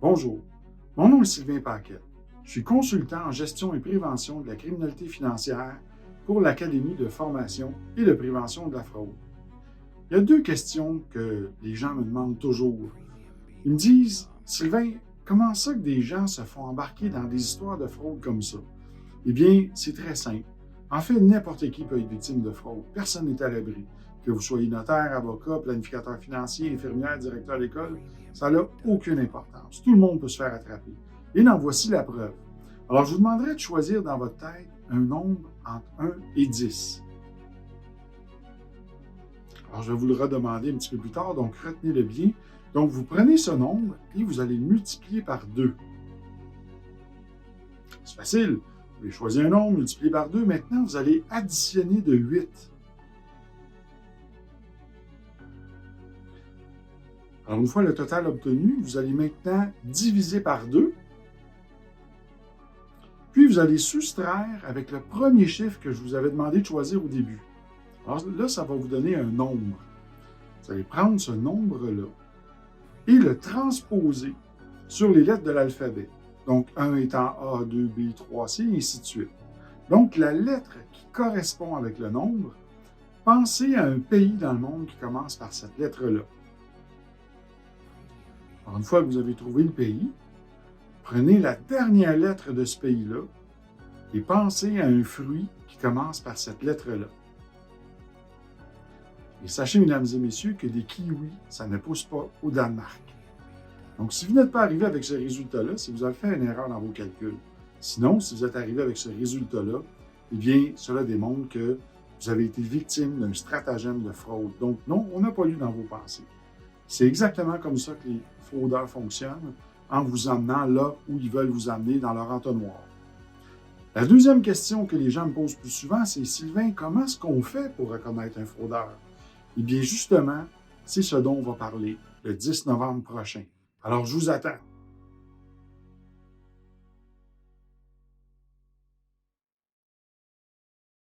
Bonjour, mon nom est Sylvain Paquette. Je suis consultant en gestion et prévention de la criminalité financière pour l'Académie de formation et de prévention de la fraude. Il y a deux questions que les gens me demandent toujours. Ils me disent, Sylvain, comment ça que des gens se font embarquer dans des histoires de fraude comme ça? Eh bien, c'est très simple. En fait, n'importe qui peut être victime de fraude. Personne n'est à l'abri. Que vous soyez notaire, avocat, planificateur financier, infirmière, directeur d'école, ça n'a aucune importance. Tout le monde peut se faire attraper. Et en voici la preuve. Alors, je vous demanderai de choisir dans votre tête un nombre entre 1 et 10. Alors, je vais vous le redemander un petit peu plus tard, donc retenez-le bien. Donc, vous prenez ce nombre et vous allez le multiplier par 2. C'est facile. Vous allez choisir un nombre, multiplier par 2. Maintenant, vous allez additionner de 8. Alors, une fois le total obtenu, vous allez maintenant diviser par 2. Puis, vous allez soustraire avec le premier chiffre que je vous avais demandé de choisir au début. Alors là, ça va vous donner un nombre. Vous allez prendre ce nombre-là et le transposer sur les lettres de l'alphabet. Donc, 1 étant A, 2, B, 3, C, et ainsi de suite. Donc, la lettre qui correspond avec le nombre, pensez à un pays dans le monde qui commence par cette lettre-là. Alors, une fois que vous avez trouvé le pays, prenez la dernière lettre de ce pays-là et pensez à un fruit qui commence par cette lettre-là. Et sachez, mesdames et messieurs, que des kiwis, ça ne pousse pas au Danemark. Donc, si vous n'êtes pas arrivé avec ce résultat-là, c'est que vous avez fait une erreur dans vos calculs. Sinon, si vous êtes arrivé avec ce résultat-là, eh bien, cela démontre que vous avez été victime d'un stratagème de fraude. Donc, non, on n'a pas lu dans vos pensées. C'est exactement comme ça que les fraudeurs fonctionnent, en vous emmenant là où ils veulent vous amener dans leur entonnoir. La deuxième question que les gens me posent plus souvent, c'est « Sylvain, comment est-ce qu'on fait pour reconnaître un fraudeur? » Eh bien, justement, c'est ce dont on va parler le 10 novembre prochain. Alors, je vous attends.